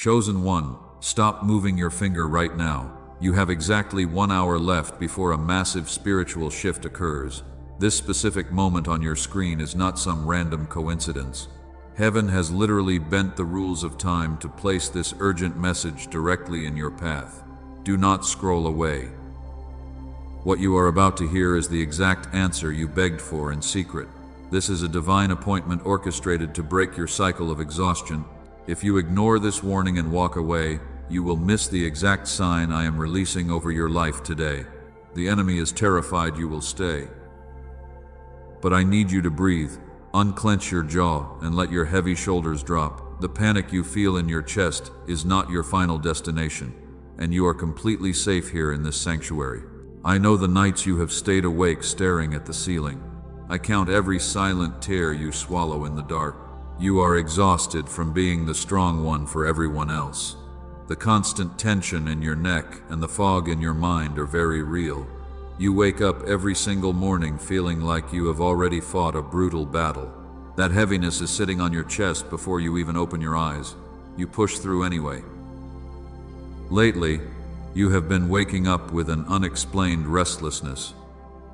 Chosen one, stop moving your finger right now. You have exactly 1 hour left before a massive spiritual shift occurs. This specific moment on your screen is not some random coincidence. Heaven has literally bent the rules of time to place this urgent message directly in your path. Do not scroll away. What you are about to hear is the exact answer you begged for in secret. This is a divine appointment orchestrated to break your cycle of exhaustion. If you ignore this warning and walk away, you will miss the exact sign I am releasing over your life today. The enemy is terrified you will stay. But I need you to breathe. Unclench your jaw and let your heavy shoulders drop. The panic you feel in your chest is not your final destination, and you are completely safe here in this sanctuary. I know the nights you have stayed awake staring at the ceiling. I count every silent tear you swallow in the dark. You are exhausted from being the strong one for everyone else. The constant tension in your neck and the fog in your mind are very real. You wake up every single morning feeling like you have already fought a brutal battle. That heaviness is sitting on your chest before you even open your eyes. You push through anyway. Lately, you have been waking up with an unexplained restlessness.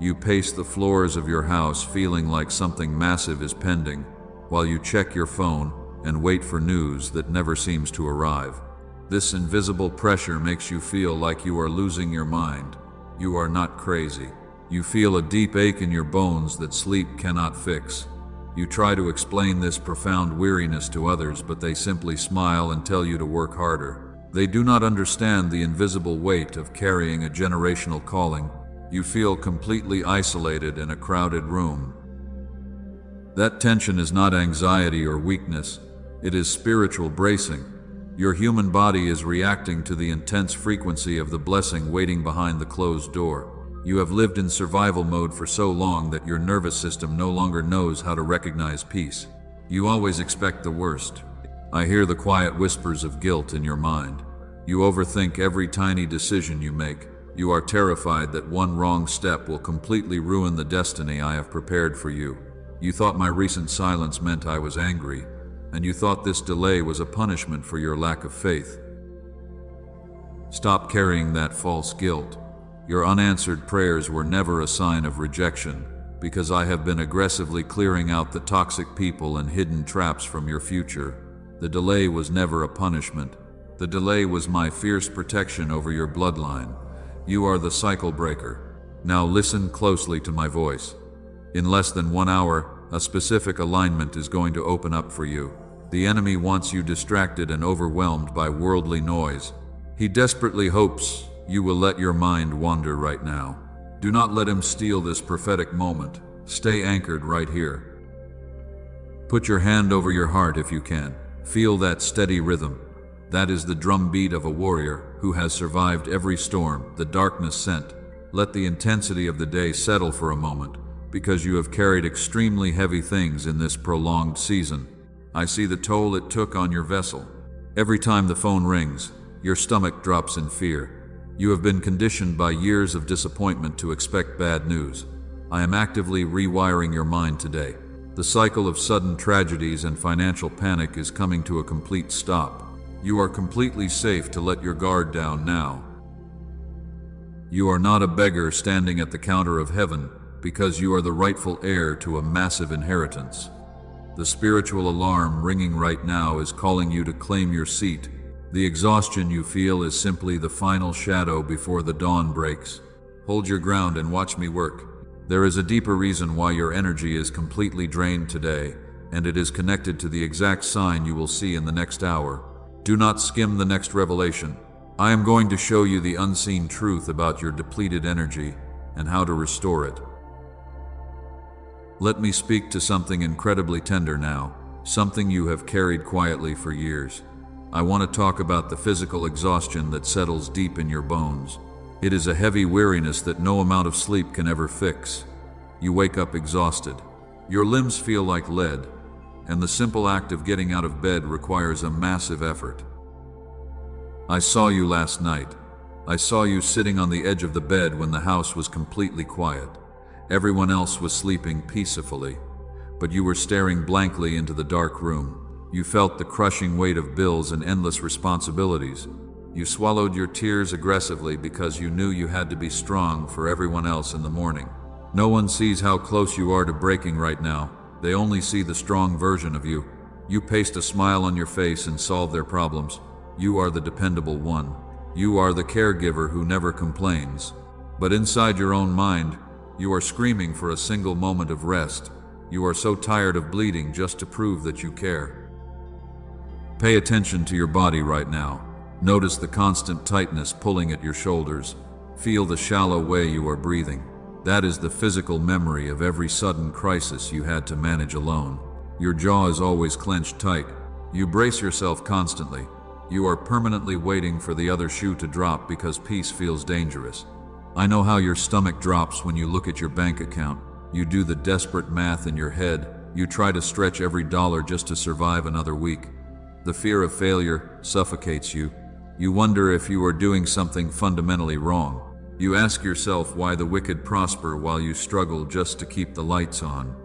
You pace the floors of your house feeling like something massive is pending, while you check your phone and wait for news that never seems to arrive. This invisible pressure makes you feel like you are losing your mind. You are not crazy. You feel a deep ache in your bones that sleep cannot fix. You try to explain this profound weariness to others, but they simply smile and tell you to work harder. They do not understand the invisible weight of carrying a generational calling. You feel completely isolated in a crowded room. That tension is not anxiety or weakness. It is spiritual bracing. Your human body is reacting to the intense frequency of the blessing waiting behind the closed door. You have lived in survival mode for so long that your nervous system no longer knows how to recognize peace. You always expect the worst. I hear the quiet whispers of guilt in your mind. You overthink every tiny decision you make. You are terrified that one wrong step will completely ruin the destiny I have prepared for you. You thought my recent silence meant I was angry, and you thought this delay was a punishment for your lack of faith. Stop carrying that false guilt. Your unanswered prayers were never a sign of rejection, because I have been aggressively clearing out the toxic people and hidden traps from your future. The delay was never a punishment. The delay was my fierce protection over your bloodline. You are the cycle breaker. Now listen closely to my voice. In less than 1 hour, a specific alignment is going to open up for you. The enemy wants you distracted and overwhelmed by worldly noise. He desperately hopes you will let your mind wander right now. Do not let him steal this prophetic moment. Stay anchored right here. Put your hand over your heart if you can. Feel that steady rhythm. That is the drumbeat of a warrior who has survived every storm the darkness sent. Let the intensity of the day settle for a moment, because you have carried extremely heavy things in this prolonged season. I see the toll it took on your vessel. Every time the phone rings, your stomach drops in fear. You have been conditioned by years of disappointment to expect bad news. I am actively rewiring your mind today. The cycle of sudden tragedies and financial panic is coming to a complete stop. You are completely safe to let your guard down now. You are not a beggar standing at the counter of heaven, because you are the rightful heir to a massive inheritance. The spiritual alarm ringing right now is calling you to claim your seat. The exhaustion you feel is simply the final shadow before the dawn breaks. Hold your ground and watch me work. There is a deeper reason why your energy is completely drained today, and it is connected to the exact sign you will see in the next hour. Do not skim the next revelation. I am going to show you the unseen truth about your depleted energy and how to restore it. Let me speak to something incredibly tender now, something you have carried quietly for years. I want to talk about the physical exhaustion that settles deep in your bones. It is a heavy weariness that no amount of sleep can ever fix. You wake up exhausted. Your limbs feel like lead, and the simple act of getting out of bed requires a massive effort. I saw you last night. I saw you sitting on the edge of the bed when the house was completely quiet. Everyone else was sleeping peacefully, but you were staring blankly into the dark room. You felt the crushing weight of bills and endless responsibilities. You swallowed your tears aggressively because you knew you had to be strong for everyone else in the morning. No one sees how close you are to breaking right now. They only see the strong version of you. You paste a smile on your face and solve their problems. You are the dependable one. You are the caregiver who never complains. But inside your own mind, you are screaming for a single moment of rest. You are so tired of bleeding just to prove that you care. Pay attention to your body right now. Notice the constant tightness pulling at your shoulders. Feel the shallow way you are breathing. That is the physical memory of every sudden crisis you had to manage alone. Your jaw is always clenched tight. You brace yourself constantly. You are permanently waiting for the other shoe to drop because peace feels dangerous. I know how your stomach drops when you look at your bank account. You do the desperate math in your head. You try to stretch every dollar just to survive another week. The fear of failure suffocates you. You wonder if you are doing something fundamentally wrong. You ask yourself why the wicked prosper while you struggle just to keep the lights on.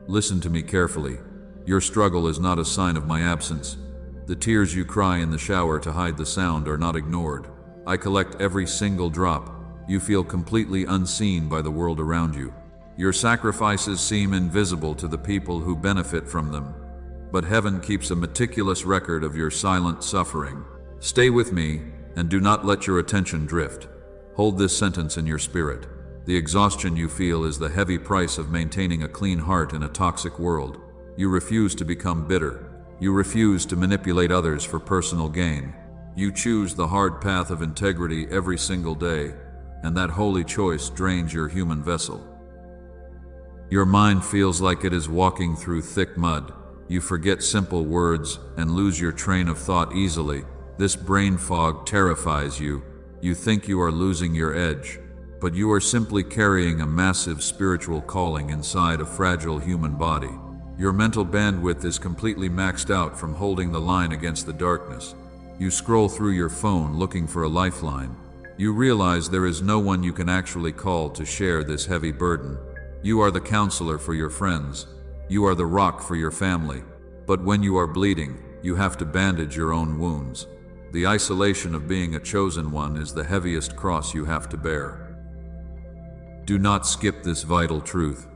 Listen to me carefully. Your struggle is not a sign of my absence. The tears you cry in the shower to hide the sound are not ignored. I collect every single drop. You feel completely unseen by the world around you. Your sacrifices seem invisible to the people who benefit from them. But heaven keeps a meticulous record of your silent suffering. Stay with me and do not let your attention drift. Hold this sentence in your spirit. The exhaustion you feel is the heavy price of maintaining a clean heart in a toxic world. You refuse to become bitter. You refuse to manipulate others for personal gain. You choose the hard path of integrity every single day, and that holy choice drains your human vessel. Your mind feels like it is walking through thick mud. You forget simple words and lose your train of thought easily. This brain fog terrifies you. You think you are losing your edge, but you are simply carrying a massive spiritual calling inside a fragile human body. Your mental bandwidth is completely maxed out from holding the line against the darkness. You scroll through your phone looking for a lifeline. You realize there is no one you can actually call to share this heavy burden. You are the counselor for your friends. You are the rock for your family. But when you are bleeding, you have to bandage your own wounds. The isolation of being a chosen one is the heaviest cross you have to bear. Do not skip this vital truth.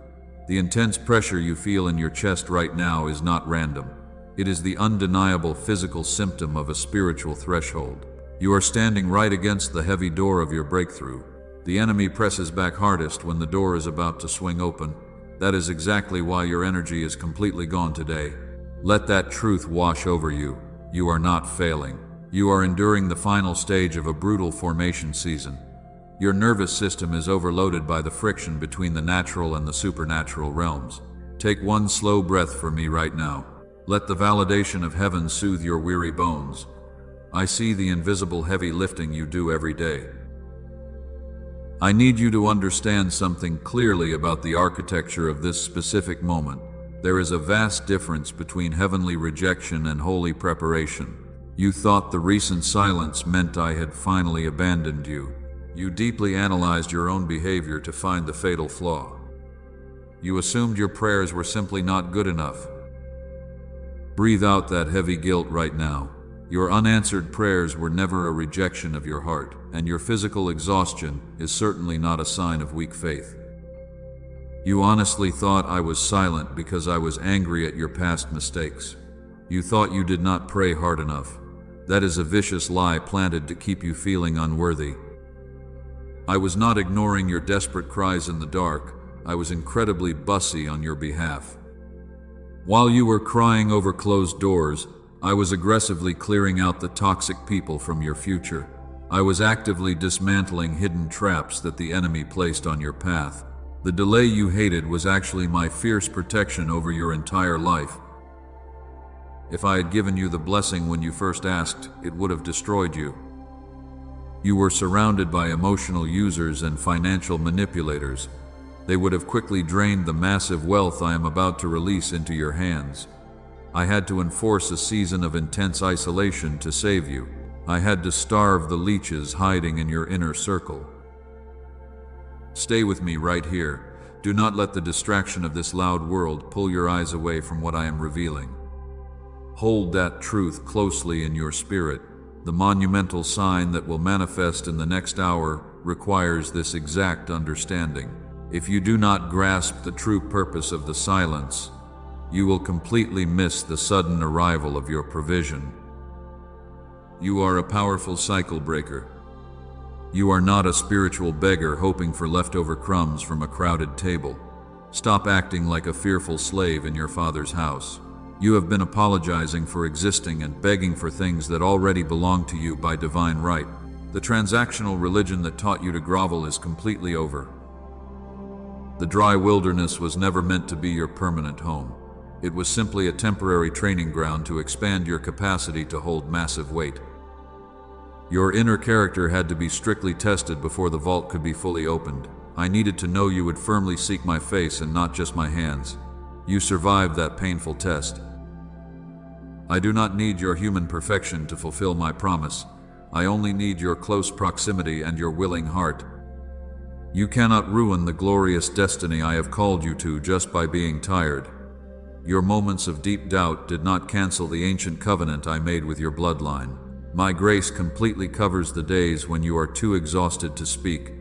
The intense pressure you feel in your chest right now is not random. It is the undeniable physical symptom of a spiritual threshold. You are standing right against the heavy door of your breakthrough. The enemy presses back hardest when the door is about to swing open. That is exactly why your energy is completely gone today. Let that truth wash over you. You are not failing. You are enduring the final stage of a brutal formation season. Your nervous system is overloaded by the friction between the natural and the supernatural realms. Take one slow breath for me right now. Let the validation of heaven soothe your weary bones. I see the invisible heavy lifting you do every day. I need you to understand something clearly about the architecture of this specific moment. There is a vast difference between heavenly rejection and holy preparation. You thought the recent silence meant I had finally abandoned you. You deeply analyzed your own behavior to find the fatal flaw. You assumed your prayers were simply not good enough. Breathe out that heavy guilt right now. Your unanswered prayers were never a rejection of your heart, and your physical exhaustion is certainly not a sign of weak faith. You honestly thought I was silent because I was angry at your past mistakes. You thought you did not pray hard enough. That is a vicious lie planted to keep you feeling unworthy. I was not ignoring your desperate cries in the dark. I was incredibly bussy on your behalf. While you were crying over closed doors, I was aggressively clearing out the toxic people from your future. I was actively dismantling hidden traps that the enemy placed on your path. The delay you hated was actually my fierce protection over your entire life. If I had given you the blessing when you first asked, it would have destroyed you. You were surrounded by emotional users and financial manipulators. They would have quickly drained the massive wealth I am about to release into your hands. I had to enforce a season of intense isolation to save you. I had to starve the leeches hiding in your inner circle. Stay with me right here. Do not let the distraction of this loud world pull your eyes away from what I am revealing. Hold that truth closely in your spirit. The monumental sign that will manifest in the next hour requires this exact understanding. If you do not grasp the true purpose of the silence, you will completely miss the sudden arrival of your provision. You are a powerful cycle breaker. You are not a spiritual beggar hoping for leftover crumbs from a crowded table. Stop acting like a fearful slave in your Father's house. You have been apologizing for existing and begging for things that already belong to you by divine right. The transactional religion that taught you to grovel is completely over. The dry wilderness was never meant to be your permanent home. It was simply a temporary training ground to expand your capacity to hold massive weight. Your inner character had to be strictly tested before the vault could be fully opened. I needed to know you would firmly seek my face and not just my hands. You survived that painful test. I do not need your human perfection to fulfill my promise. I only need your close proximity and your willing heart. You cannot ruin the glorious destiny I have called you to just by being tired. Your moments of deep doubt did not cancel the ancient covenant I made with your bloodline. My grace completely covers the days when you are too exhausted to speak.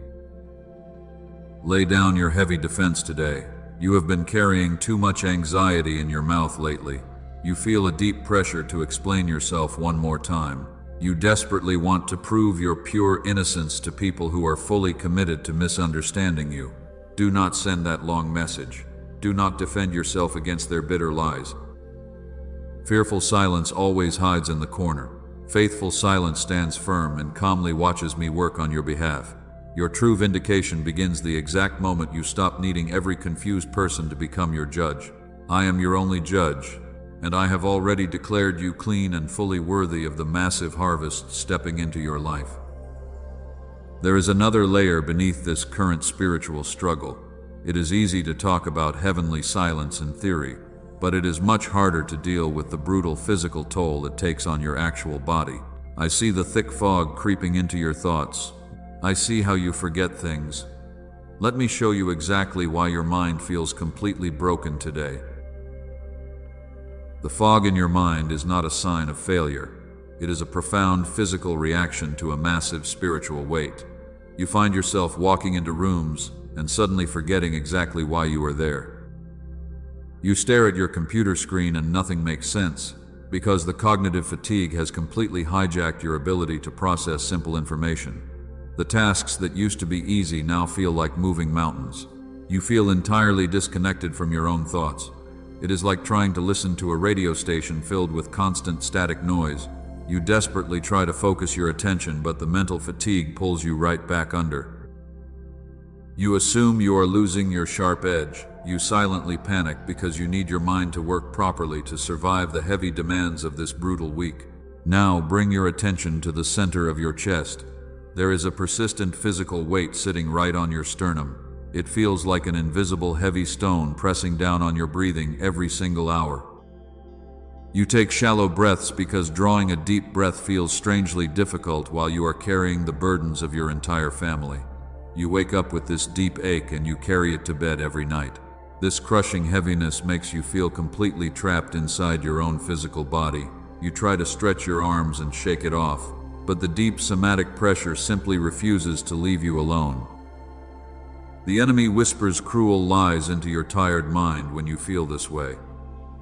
Lay down your heavy defense today. You have been carrying too much anxiety in your mouth lately. You feel a deep pressure to explain yourself one more time. You desperately want to prove your pure innocence to people who are fully committed to misunderstanding you. Do not send that long message. Do not defend yourself against their bitter lies. Fearful silence always hides in the corner. Faithful silence stands firm and calmly watches me work on your behalf. Your true vindication begins the exact moment you stop needing every confused person to become your judge. I am your only judge, and I have already declared you clean and fully worthy of the massive harvest stepping into your life. There is another layer beneath this current spiritual struggle. It is easy to talk about heavenly silence in theory, but it is much harder to deal with the brutal physical toll it takes on your actual body. I see the thick fog creeping into your thoughts. I see how you forget things. Let me show you exactly why your mind feels completely broken today. The fog in your mind is not a sign of failure. It is a profound physical reaction to a massive spiritual weight. You find yourself walking into rooms and suddenly forgetting exactly why you are there. You stare at your computer screen and nothing makes sense, because the cognitive fatigue has completely hijacked your ability to process simple information. The tasks that used to be easy now feel like moving mountains. You feel entirely disconnected from your own thoughts. It is like trying to listen to a radio station filled with constant static noise. You desperately try to focus your attention, but the mental fatigue pulls you right back under. You assume you are losing your sharp edge. You silently panic because you need your mind to work properly to survive the heavy demands of this brutal week. Now bring your attention to the center of your chest. There is a persistent physical weight sitting right on your sternum. It feels like an invisible heavy stone pressing down on your breathing every single hour. You take shallow breaths because drawing a deep breath feels strangely difficult while you are carrying the burdens of your entire family. You wake up with this deep ache and you carry it to bed every night. This crushing heaviness makes you feel completely trapped inside your own physical body. You try to stretch your arms and shake it off, but the deep somatic pressure simply refuses to leave you alone. The enemy whispers cruel lies into your tired mind when you feel this way.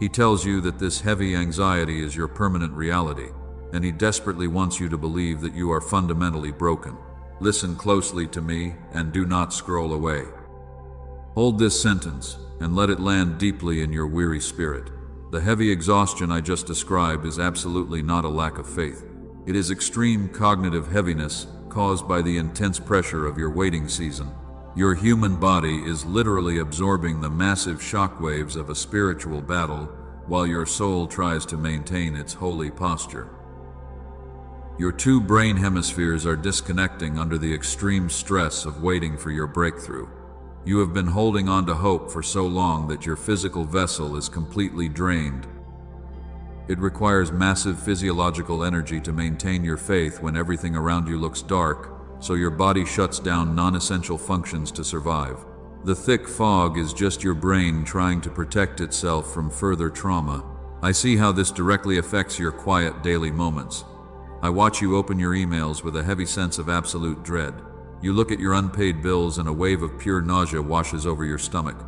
He tells you that this heavy anxiety is your permanent reality, and he desperately wants you to believe that you are fundamentally broken. Listen closely to me and do not scroll away. Hold this sentence and let it land deeply in your weary spirit. The heavy exhaustion I just described is absolutely not a lack of faith. It is extreme cognitive heaviness caused by the intense pressure of your waiting season. Your human body is literally absorbing the massive shockwaves of a spiritual battle while your soul tries to maintain its holy posture. Your two brain hemispheres are disconnecting under the extreme stress of waiting for your breakthrough. You have been holding on to hope for so long that your physical vessel is completely drained. It requires massive physiological energy to maintain your faith when everything around you looks dark, so your body shuts down non-essential functions to survive. The thick fog is just your brain trying to protect itself from further trauma. I see how this directly affects your quiet daily moments. I watch you open your emails with a heavy sense of absolute dread. You look at your unpaid bills and a wave of pure nausea washes over your stomach.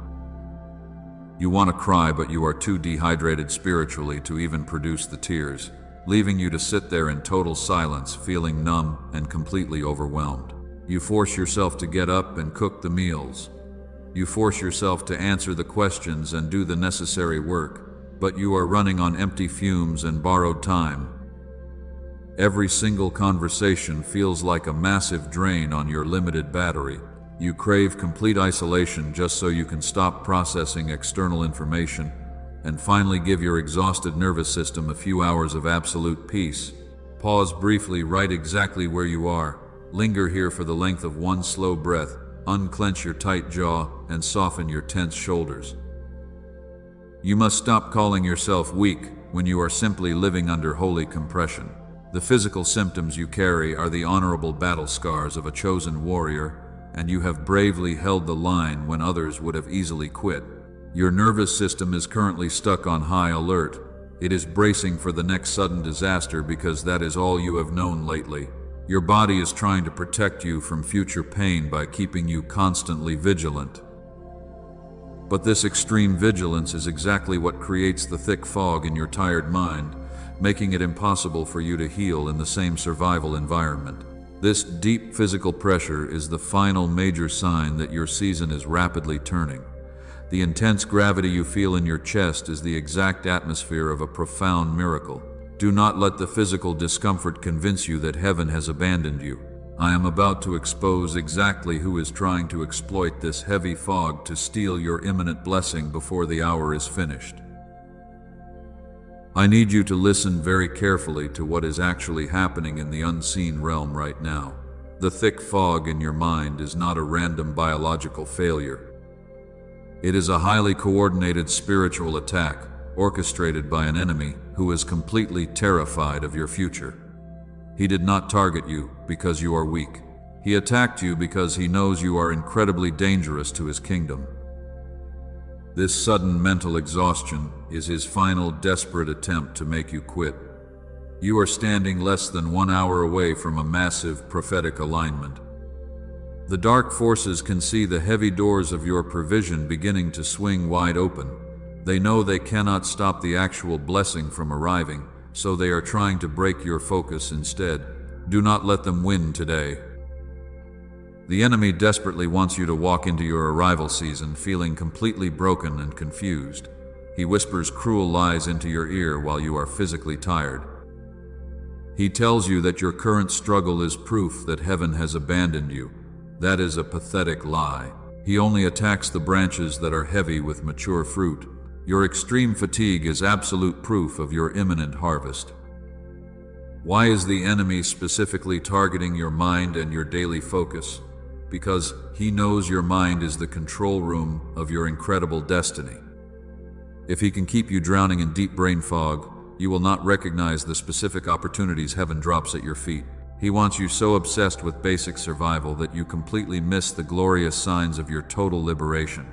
You want to cry, but you are too dehydrated spiritually to even produce the tears, leaving you to sit there in total silence, feeling numb and completely overwhelmed. You force yourself to get up and cook the meals. You force yourself to answer the questions and do the necessary work, but you are running on empty fumes and borrowed time. Every single conversation feels like a massive drain on your limited battery. You crave complete isolation just so you can stop processing external information and finally give your exhausted nervous system a few hours of absolute peace. Pause briefly right exactly where you are. Linger here for the length of one slow breath. Unclench your tight jaw and soften your tense shoulders. You must stop calling yourself weak when you are simply living under holy compression. The physical symptoms you carry are the honorable battle scars of a chosen warrior, and you have bravely held the line when others would have easily quit. Your nervous system is currently stuck on high alert. It is bracing for the next sudden disaster because that is all you have known lately. Your body is trying to protect you from future pain by keeping you constantly vigilant. But this extreme vigilance is exactly what creates the thick fog in your tired mind, making it impossible for you to heal in the same survival environment. This deep physical pressure is the final major sign that your season is rapidly turning. The intense gravity you feel in your chest is the exact atmosphere of a profound miracle. Do not let the physical discomfort convince you that heaven has abandoned you. I am about to expose exactly who is trying to exploit this heavy fog to steal your imminent blessing before the hour is finished. I need you to listen very carefully to what is actually happening in the unseen realm right now. The thick fog in your mind is not a random biological failure. It is a highly coordinated spiritual attack, orchestrated by an enemy who is completely terrified of your future. He did not target you because you are weak. He attacked you because he knows you are incredibly dangerous to his kingdom. This sudden mental exhaustion is his final desperate attempt to make you quit. You are standing less than 1 hour away from a massive prophetic alignment. The dark forces can see the heavy doors of your provision beginning to swing wide open. They know they cannot stop the actual blessing from arriving, so they are trying to break your focus instead. Do not let them win today. The enemy desperately wants you to walk into your arrival season feeling completely broken and confused. He whispers cruel lies into your ear while you are physically tired. He tells you that your current struggle is proof that heaven has abandoned you. That is a pathetic lie. He only attacks the branches that are heavy with mature fruit. Your extreme fatigue is absolute proof of your imminent harvest. Why is the enemy specifically targeting your mind and your daily focus? Because he knows your mind is the control room of your incredible destiny. If he can keep you drowning in deep brain fog, you will not recognize the specific opportunities heaven drops at your feet. He wants you so obsessed with basic survival that you completely miss the glorious signs of your total liberation.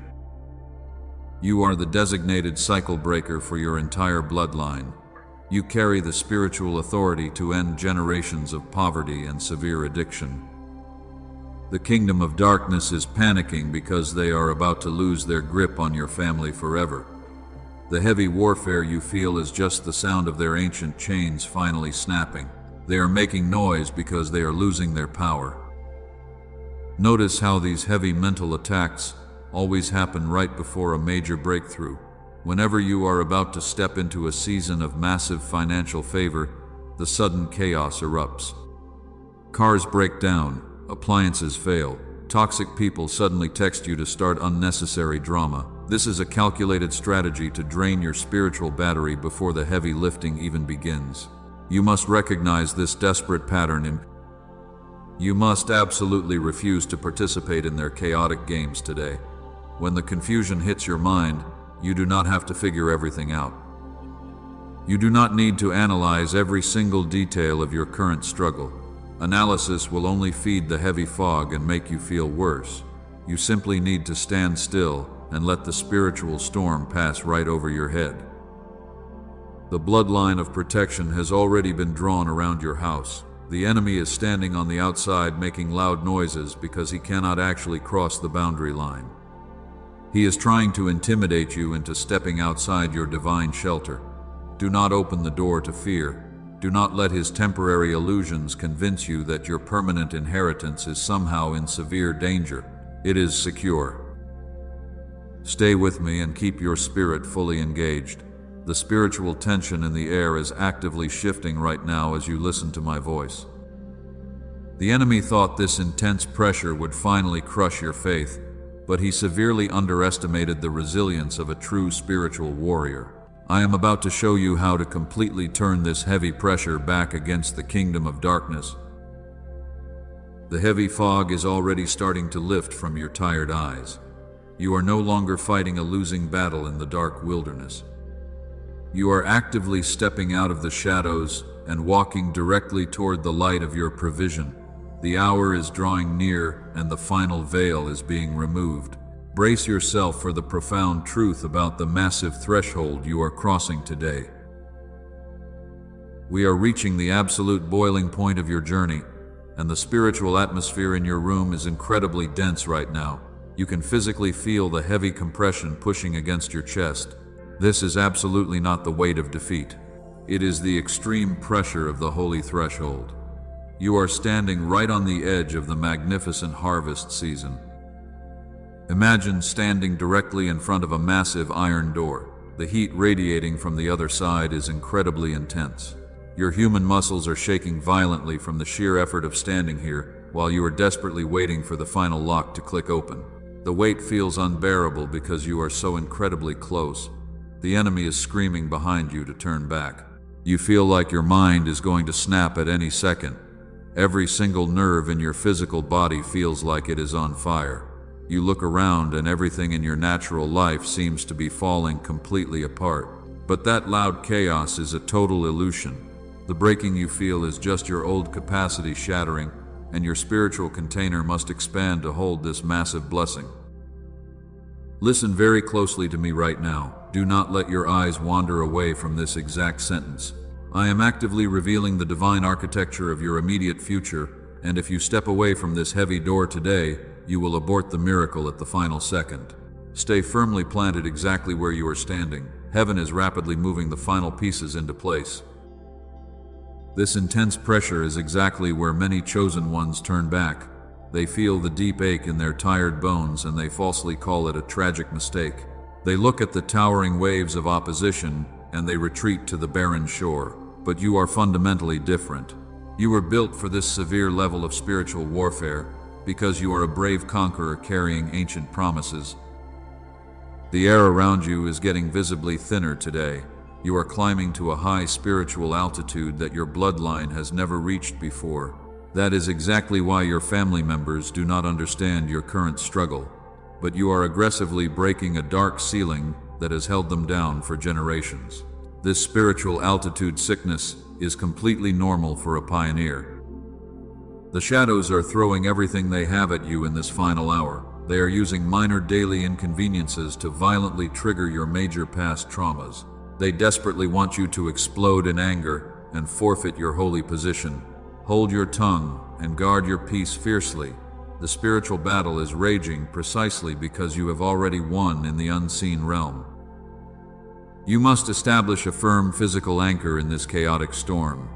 You are the designated cycle breaker for your entire bloodline. You carry the spiritual authority to end generations of poverty and severe addiction. The kingdom of darkness is panicking because they are about to lose their grip on your family forever. The heavy warfare you feel is just the sound of their ancient chains finally snapping. They are making noise because they are losing their power. Notice how these heavy mental attacks always happen right before a major breakthrough. Whenever you are about to step into a season of massive financial favor, the sudden chaos erupts. Cars break down, appliances fail, toxic people suddenly text you to start unnecessary drama. This is a calculated strategy to drain your spiritual battery before the heavy lifting even begins. You must recognize this desperate pattern. You must absolutely refuse to participate in their chaotic games today. When the confusion hits your mind, you do not have to figure everything out. You do not need to analyze every single detail of your current struggle. Analysis will only feed the heavy fog and make you feel worse. You simply need to stand still and let the spiritual storm pass right over your head. The bloodline of protection has already been drawn around your house. The enemy is standing on the outside making loud noises because he cannot actually cross the boundary line. He is trying to intimidate you into stepping outside your divine shelter. Do not open the door to fear. Do not let his temporary illusions convince you that your permanent inheritance is somehow in severe danger. It is secure. Stay with me and keep your spirit fully engaged. The spiritual tension in the air is actively shifting right now as you listen to my voice. The enemy thought this intense pressure would finally crush your faith, but he severely underestimated the resilience of a true spiritual warrior. I am about to show you how to completely turn this heavy pressure back against the kingdom of darkness. The heavy fog is already starting to lift from your tired eyes. You are no longer fighting a losing battle in the dark wilderness. You are actively stepping out of the shadows and walking directly toward the light of your provision. The hour is drawing near and the final veil is being removed. Brace yourself for the profound truth about the massive threshold you are crossing today. We are reaching the absolute boiling point of your journey, and the spiritual atmosphere in your room is incredibly dense right now. You can physically feel the heavy compression pushing against your chest. This is absolutely not the weight of defeat. It is the extreme pressure of the holy threshold. You are standing right on the edge of the magnificent harvest season. Imagine standing directly in front of a massive iron door. The heat radiating from the other side is incredibly intense. Your human muscles are shaking violently from the sheer effort of standing here, while you are desperately waiting for the final lock to click open. The weight feels unbearable because you are so incredibly close. The enemy is screaming behind you to turn back. You feel like your mind is going to snap at any second. Every single nerve in your physical body feels like it is on fire. You look around and everything in your natural life seems to be falling completely apart. But that loud chaos is a total illusion. The breaking you feel is just your old capacity shattering, and your spiritual container must expand to hold this massive blessing. Listen very closely to me right now. Do not let your eyes wander away from this exact sentence. I am actively revealing the divine architecture of your immediate future, and if you step away from this heavy door today, you will abort the miracle at the final second. Stay firmly planted exactly where you are standing. Heaven is rapidly moving the final pieces into place. This intense pressure is exactly where many chosen ones turn back. They feel the deep ache in their tired bones and they falsely call it a tragic mistake. They look at the towering waves of opposition and they retreat to the barren shore. But you are fundamentally different. You were built for this severe level of spiritual warfare because you are a brave conqueror carrying ancient promises. The air around you is getting visibly thinner today. You are climbing to a high spiritual altitude that your bloodline has never reached before. That is exactly why your family members do not understand your current struggle. But you are aggressively breaking a dark ceiling that has held them down for generations. This spiritual altitude sickness is completely normal for a pioneer. The shadows are throwing everything they have at you in this final hour. They are using minor daily inconveniences to violently trigger your major past traumas. They desperately want you to explode in anger and forfeit your holy position. Hold your tongue and guard your peace fiercely. The spiritual battle is raging precisely because you have already won in the unseen realm. You must establish a firm physical anchor in this chaotic storm.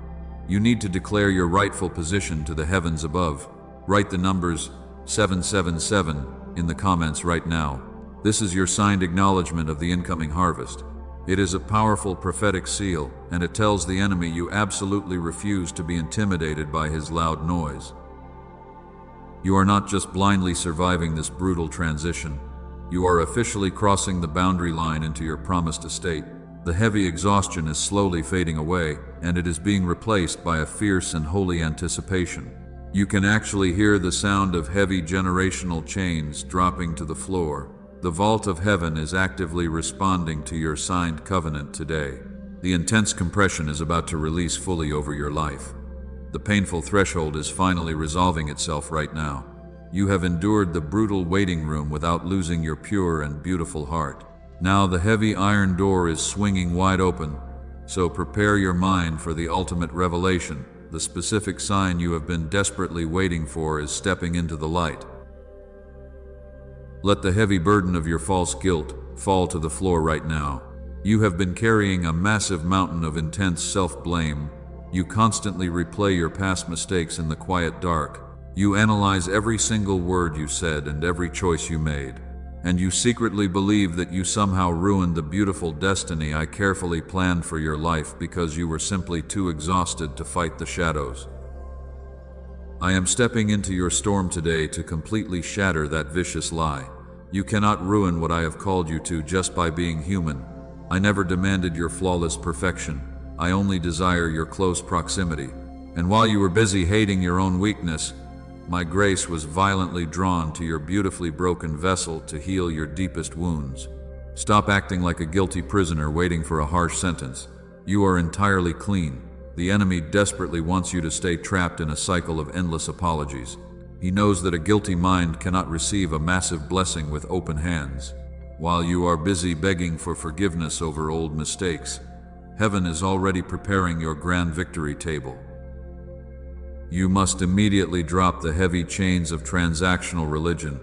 You need to declare your rightful position to the heavens above. Write the numbers 777 in the comments right now. This is your signed acknowledgement of the incoming harvest. It is a powerful prophetic seal, and it tells the enemy you absolutely refuse to be intimidated by his loud noise. You are not just blindly surviving this brutal transition. You are officially crossing the boundary line into your promised estate. The heavy exhaustion is slowly fading away, and it is being replaced by a fierce and holy anticipation. You can actually hear the sound of heavy generational chains dropping to the floor. The vault of heaven is actively responding to your signed covenant today. The intense compression is about to release fully over your life. The painful threshold is finally resolving itself right now. You have endured the brutal waiting room without losing your pure and beautiful heart. Now the heavy iron door is swinging wide open, So prepare your mind for the ultimate revelation. The specific sign you have been desperately waiting for is stepping into the light. Let the heavy burden of your false guilt fall to the floor right now. You have been carrying a massive mountain of intense self-blame. You constantly replay your past mistakes in the quiet dark. You analyze every single word you said and every choice you made. And you secretly believe that you somehow ruined the beautiful destiny I carefully planned for your life because you were simply too exhausted to fight the shadows. I am stepping into your storm today to completely shatter that vicious lie. You cannot ruin what I have called you to just by being human. I never demanded your flawless perfection. I only desire your close proximity. And while you were busy hating your own weakness, my grace was violently drawn to your beautifully broken vessel to heal your deepest wounds. Stop acting like a guilty prisoner waiting for a harsh sentence. You are entirely clean. The enemy desperately wants you to stay trapped in a cycle of endless apologies. He knows that a guilty mind cannot receive a massive blessing with open hands. While you are busy begging for forgiveness over old mistakes, heaven is already preparing your grand victory table. You must immediately drop the heavy chains of transactional religion.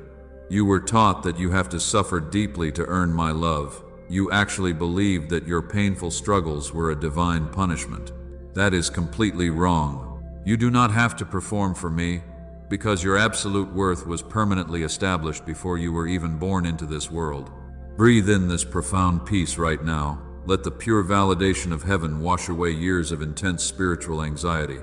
You were taught that you have to suffer deeply to earn my love. You actually believed that your painful struggles were a divine punishment. That is completely wrong. You do not have to perform for me, because your absolute worth was permanently established before you were even born into this world. Breathe in this profound peace right now. Let the pure validation of heaven wash away years of intense spiritual anxiety.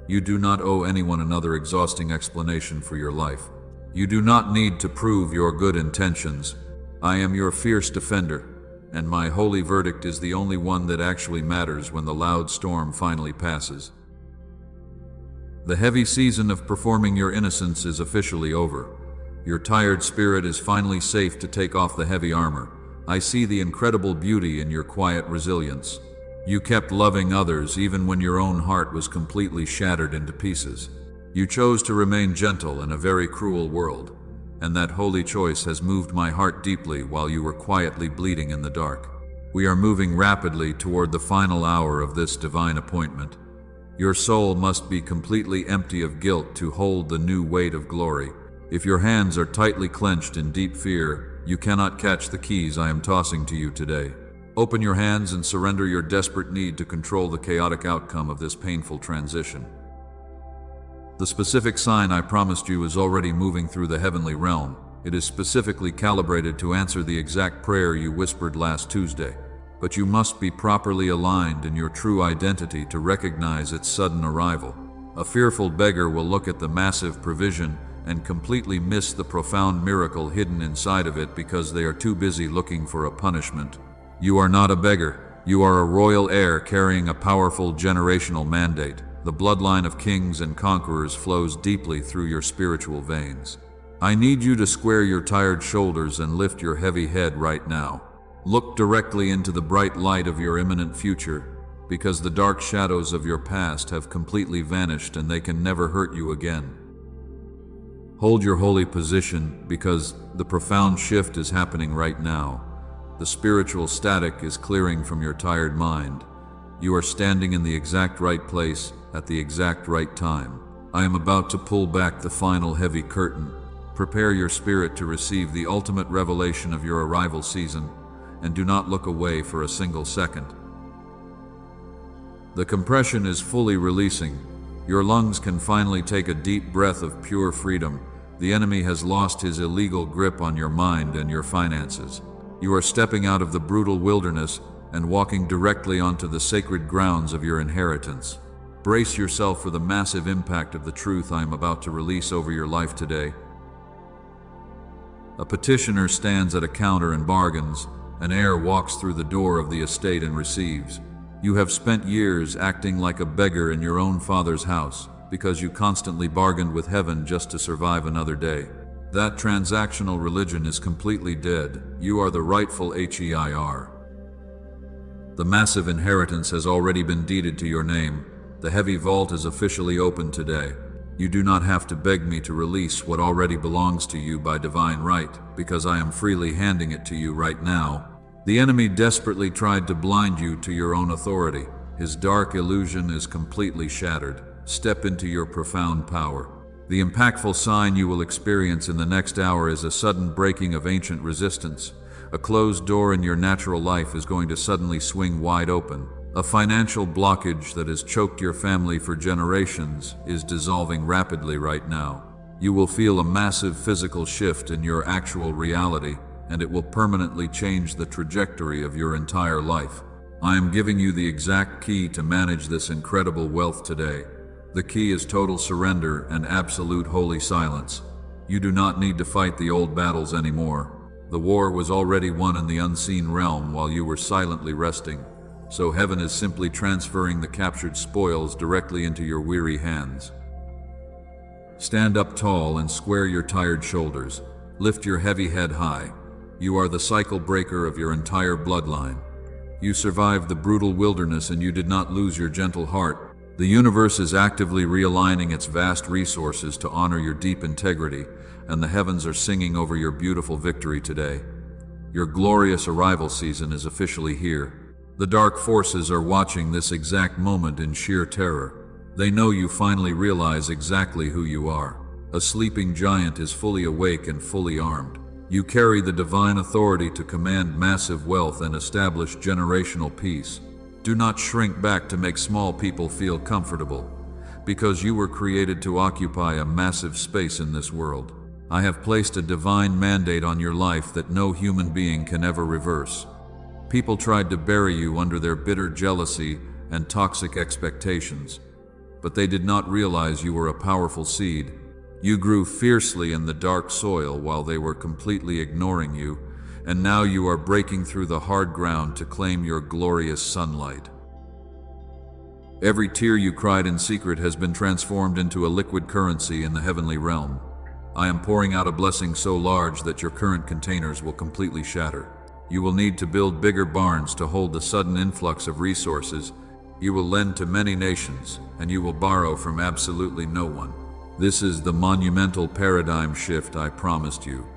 You do not owe anyone another exhausting explanation for your life. You do not need to prove your good intentions. I am your fierce defender, and my holy verdict is the only one that actually matters when the loud storm finally passes. The heavy season of performing your innocence is officially over. Your tired spirit is finally safe to take off the heavy armor. I see the incredible beauty in your quiet resilience. You kept loving others even when your own heart was completely shattered into pieces. You chose to remain gentle in a very cruel world, and that holy choice has moved my heart deeply while you were quietly bleeding in the dark. We are moving rapidly toward the final hour of this divine appointment. Your soul must be completely empty of guilt to hold the new weight of glory. If your hands are tightly clenched in deep fear, you cannot catch the keys I am tossing to you today. Open your hands and surrender your desperate need to control the chaotic outcome of this painful transition. The specific sign I promised you is already moving through the heavenly realm. It is specifically calibrated to answer the exact prayer you whispered last Tuesday. But you must be properly aligned in your true identity to recognize its sudden arrival. A fearful beggar will look at the massive provision and completely miss the profound miracle hidden inside of it because they are too busy looking for a punishment. You are not a beggar. You are a royal heir carrying a powerful generational mandate. The bloodline of kings and conquerors flows deeply through your spiritual veins. I need you to square your tired shoulders and lift your heavy head right now. Look directly into the bright light of your imminent future, because the dark shadows of your past have completely vanished and they can never hurt you again. Hold your holy position, because the profound shift is happening right now. The spiritual static is clearing from your tired mind. You are standing in the exact right place at the exact right time. I am about to pull back the final heavy curtain. Prepare your spirit to receive the ultimate revelation of your arrival season, and do not look away for a single second. The compression is fully releasing. Your lungs can finally take a deep breath of pure freedom. The enemy has lost his illegal grip on your mind and your finances. You are stepping out of the brutal wilderness and walking directly onto the sacred grounds of your inheritance. Brace yourself for the massive impact of the truth I am about to release over your life today. A petitioner stands at a counter and bargains. An heir walks through the door of the estate and receives. You have spent years acting like a beggar in your own father's house because you constantly bargained with heaven just to survive another day. That transactional religion is completely dead. You are the rightful heir. The massive inheritance has already been deeded to your name. The heavy vault is officially open today. You do not have to beg me to release what already belongs to you by divine right, because I am freely handing it to you right now. The enemy desperately tried to blind you to your own authority. His dark illusion is completely shattered. Step into your profound power. The impactful sign you will experience in the next hour is a sudden breaking of ancient resistance. A closed door in your natural life is going to suddenly swing wide open. A financial blockage that has choked your family for generations is dissolving rapidly right now. You will feel a massive physical shift in your actual reality, and it will permanently change the trajectory of your entire life. I am giving you the exact key to manage this incredible wealth today. The key is total surrender and absolute holy silence. You do not need to fight the old battles anymore. The war was already won in the unseen realm while you were silently resting. So heaven is simply transferring the captured spoils directly into your weary hands. Stand up tall and square your tired shoulders. Lift your heavy head high. You are the cycle breaker of your entire bloodline. You survived the brutal wilderness and you did not lose your gentle heart. The universe is actively realigning its vast resources to honor your deep integrity, and the heavens are singing over your beautiful victory today. Your glorious arrival season is officially here. The dark forces are watching this exact moment in sheer terror. They know you finally realize exactly who you are. A sleeping giant is fully awake and fully armed. You carry the divine authority to command massive wealth and establish generational peace. Do not shrink back to make small people feel comfortable, because you were created to occupy a massive space in this world. I have placed a divine mandate on your life that no human being can ever reverse. People tried to bury you under their bitter jealousy and toxic expectations, but they did not realize you were a powerful seed. You grew fiercely in the dark soil while they were completely ignoring you, and now you are breaking through the hard ground to claim your glorious sunlight. Every tear you cried in secret has been transformed into a liquid currency in the heavenly realm. I am pouring out a blessing so large that your current containers will completely shatter. You will need to build bigger barns to hold the sudden influx of resources. You will lend to many nations, and you will borrow from absolutely no one. This is the monumental paradigm shift I promised you.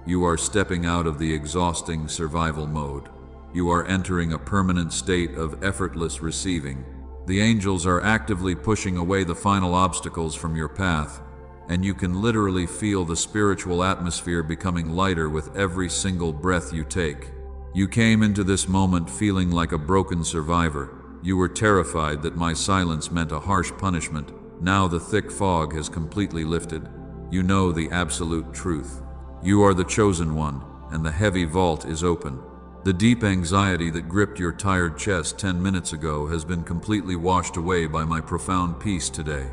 You are stepping out of the exhausting survival mode. You are entering a permanent state of effortless receiving. The angels are actively pushing away the final obstacles from your path, and you can literally feel the spiritual atmosphere becoming lighter with every single breath you take. You came into this moment feeling like a broken survivor. You were terrified that my silence meant a harsh punishment. Now the thick fog has completely lifted. You know the absolute truth. You are the chosen one, and the heavy vault is open. The deep anxiety that gripped your tired chest 10 minutes ago has been completely washed away by my profound peace today.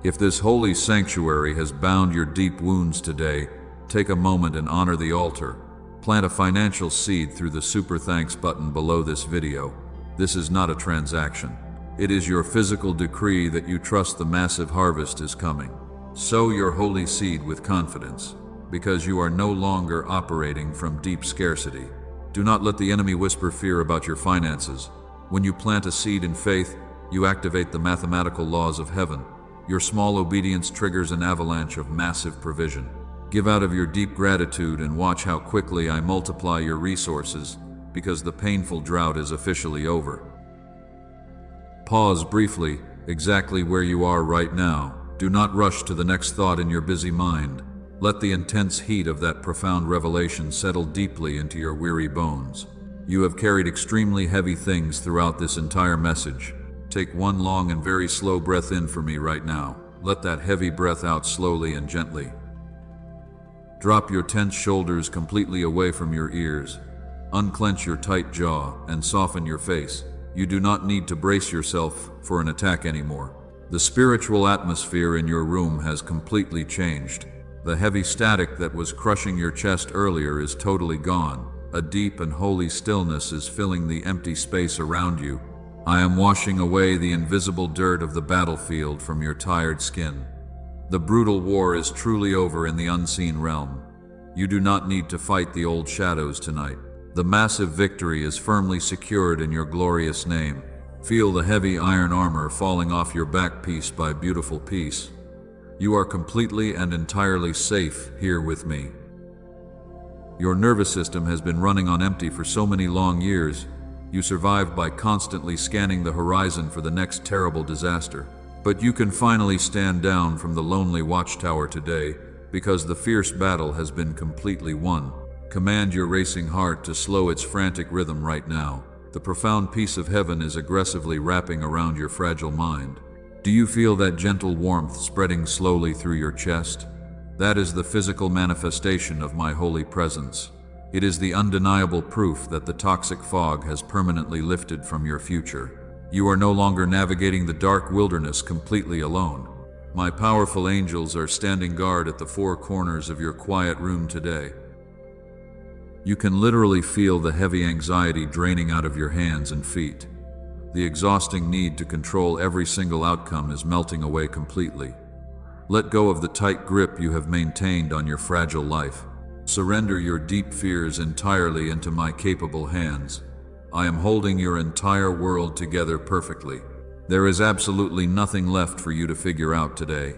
If this holy sanctuary has bound your deep wounds today, take a moment and honor the altar. Plant a financial seed through the super thanks button below this video. This is not a transaction. It is your physical decree that you trust the massive harvest is coming. Sow your holy seed with confidence, because you are no longer operating from deep scarcity. Do not let the enemy whisper fear about your finances. When you plant a seed in faith, you activate the mathematical laws of heaven. Your small obedience triggers an avalanche of massive provision. Give out of your deep gratitude and watch how quickly I multiply your resources, because the painful drought is officially over. Pause briefly, exactly where you are right now. Do not rush to the next thought in your busy mind. Let the intense heat of that profound revelation settle deeply into your weary bones. You have carried extremely heavy things throughout this entire message. Take one long and very slow breath in for me right now. Let that heavy breath out slowly and gently. Drop your tense shoulders completely away from your ears. Unclench your tight jaw and soften your face. You do not need to brace yourself for an attack anymore. The spiritual atmosphere in your room has completely changed. The heavy static that was crushing your chest earlier is totally gone. A deep and holy stillness is filling the empty space around you. I am washing away the invisible dirt of the battlefield from your tired skin. The brutal war is truly over in the unseen realm. You do not need to fight the old shadows tonight. The massive victory is firmly secured in your glorious name. Feel the heavy iron armor falling off your back piece by beautiful piece. You are completely and entirely safe here with me. Your nervous system has been running on empty for so many long years. You survived by constantly scanning the horizon for the next terrible disaster. But you can finally stand down from the lonely watchtower today, because the fierce battle has been completely won. Command your racing heart to slow its frantic rhythm right now. The profound peace of heaven is aggressively wrapping around your fragile mind. Do you feel that gentle warmth spreading slowly through your chest? That is the physical manifestation of my holy presence. It is the undeniable proof that the toxic fog has permanently lifted from your future. You are no longer navigating the dark wilderness completely alone. My powerful angels are standing guard at the four corners of your quiet room today. You can literally feel the heavy anxiety draining out of your hands and feet. The exhausting need to control every single outcome is melting away completely. Let go of the tight grip you have maintained on your fragile life. Surrender your deep fears entirely into my capable hands. I am holding your entire world together perfectly. There is absolutely nothing left for you to figure out today.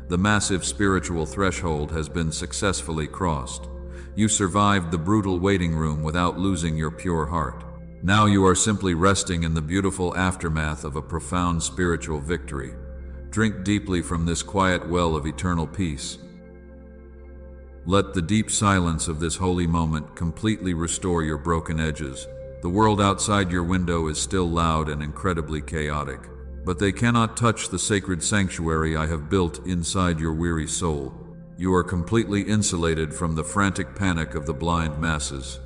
The massive spiritual threshold has been successfully crossed. You survived the brutal waiting room without losing your pure heart. Now you are simply resting in the beautiful aftermath of a profound spiritual victory. Drink deeply from this quiet well of eternal peace. Let the deep silence of this holy moment completely restore your broken edges. The world outside your window is still loud and incredibly chaotic, but they cannot touch the sacred sanctuary I have built inside your weary soul. You are completely insulated from the frantic panic of the blind masses.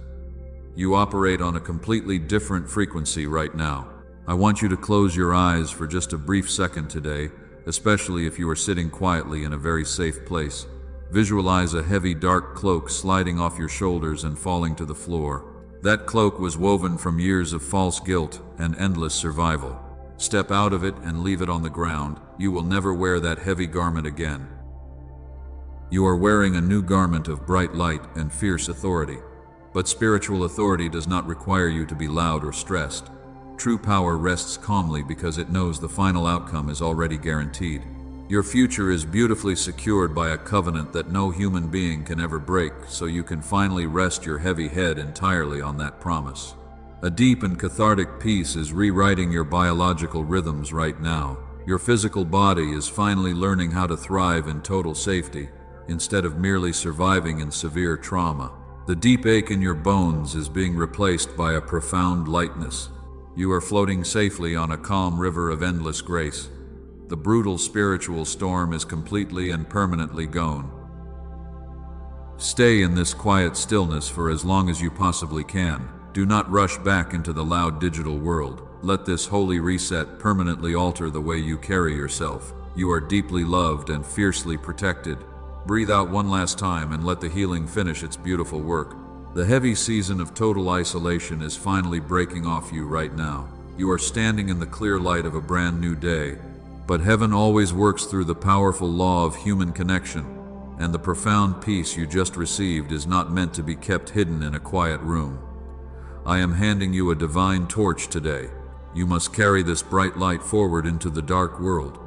You operate on a completely different frequency right now. I want you to close your eyes for just a brief second today, especially if you are sitting quietly in a very safe place. Visualize a heavy dark cloak sliding off your shoulders and falling to the floor. That cloak was woven from years of false guilt and endless survival. Step out of it and leave it on the ground. You will never wear that heavy garment again. You are wearing a new garment of bright light and fierce authority. But spiritual authority does not require you to be loud or stressed. True power rests calmly because it knows the final outcome is already guaranteed. Your future is beautifully secured by a covenant that no human being can ever break, so you can finally rest your heavy head entirely on that promise. A deep and cathartic peace is rewriting your biological rhythms right now. Your physical body is finally learning how to thrive in total safety, instead of merely surviving in severe trauma. The deep ache in your bones is being replaced by a profound lightness. You are floating safely on a calm river of endless grace. The brutal spiritual storm is completely and permanently gone. Stay in this quiet stillness for as long as you possibly can. Do not rush back into the loud digital world. Let this holy reset permanently alter the way you carry yourself. You are deeply loved and fiercely protected. Breathe out one last time and let the healing finish its beautiful work. The heavy season of total isolation is finally breaking off you right now. You are standing in the clear light of a brand new day. But heaven always works through the powerful law of human connection, and the profound peace you just received is not meant to be kept hidden in a quiet room. I am handing you a divine torch today. You must carry this bright light forward into the dark world.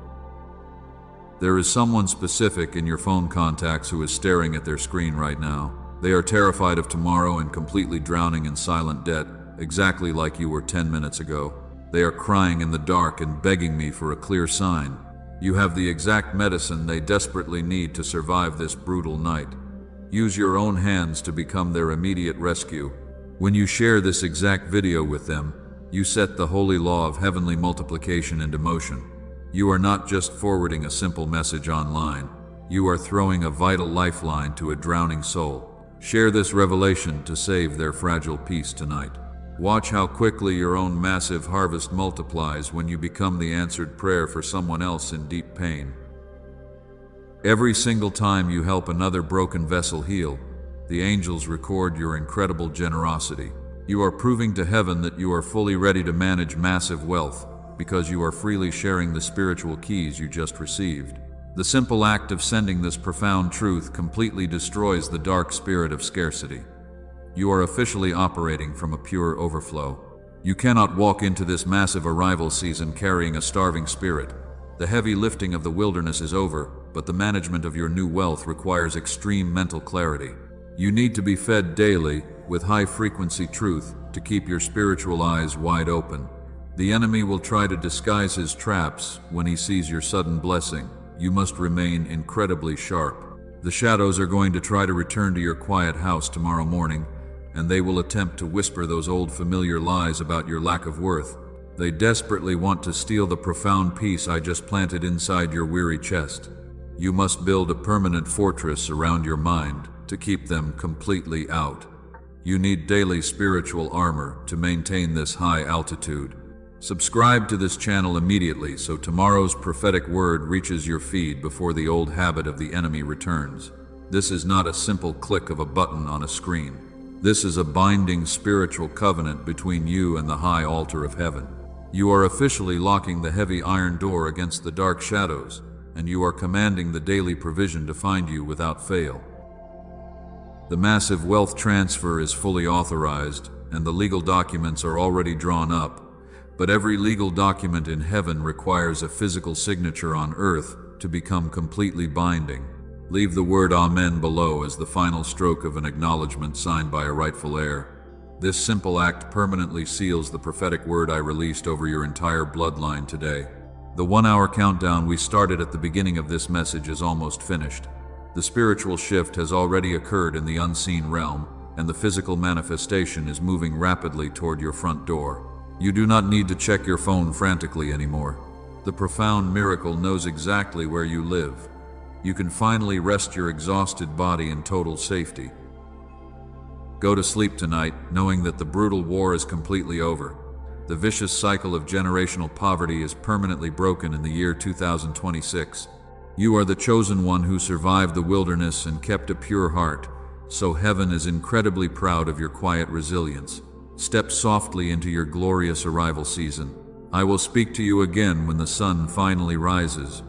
There is someone specific in your phone contacts who is staring at their screen right now. They are terrified of tomorrow and completely drowning in silent debt, exactly like you were 10 minutes ago. They are crying in the dark and begging me for a clear sign. You have the exact medicine they desperately need to survive this brutal night. Use your own hands to become their immediate rescue. When you share this exact video with them, you set the holy law of heavenly multiplication into motion. You are not just forwarding a simple message online. You are throwing a vital lifeline to a drowning soul. Share this revelation to save their fragile peace tonight. Watch how quickly your own massive harvest multiplies when you become the answered prayer for someone else in deep pain. Every single time you help another broken vessel heal, the angels record your incredible generosity. You are proving to heaven that you are fully ready to manage massive wealth, because you are freely sharing the spiritual keys you just received. The simple act of sending this profound truth completely destroys the dark spirit of scarcity. You are officially operating from a pure overflow. You cannot walk into this massive arrival season carrying a starving spirit. The heavy lifting of the wilderness is over, but the management of your new wealth requires extreme mental clarity. You need to be fed daily with high-frequency truth to keep your spiritual eyes wide open. The enemy will try to disguise his traps when he sees your sudden blessing. You must remain incredibly sharp. The shadows are going to try to return to your quiet house tomorrow morning, and they will attempt to whisper those old familiar lies about your lack of worth. They desperately want to steal the profound peace I just planted inside your weary chest. You must build a permanent fortress around your mind to keep them completely out. You need daily spiritual armor to maintain this high altitude. Subscribe to this channel immediately so tomorrow's prophetic word reaches your feed before the old habit of the enemy returns. This is not a simple click of a button on a screen. This is a binding spiritual covenant between you and the high altar of heaven. You are officially locking the heavy iron door against the dark shadows, and you are commanding the daily provision to find you without fail. The massive wealth transfer is fully authorized, and the legal documents are already drawn up. But every legal document in heaven requires a physical signature on earth to become completely binding. Leave the word Amen below as the final stroke of an acknowledgement signed by a rightful heir. This simple act permanently seals the prophetic word I released over your entire bloodline today. The 1-hour countdown we started at the beginning of this message is almost finished. The spiritual shift has already occurred in the unseen realm, and the physical manifestation is moving rapidly toward your front door. You do not need to check your phone frantically anymore. The profound miracle knows exactly where you live. You can finally rest your exhausted body in total safety. Go to sleep tonight, knowing that the brutal war is completely over. The vicious cycle of generational poverty is permanently broken in the year 2026. You are the chosen one who survived the wilderness and kept a pure heart, so heaven is incredibly proud of your quiet resilience. Step softly into your glorious arrival season. I will speak to you again when the sun finally rises.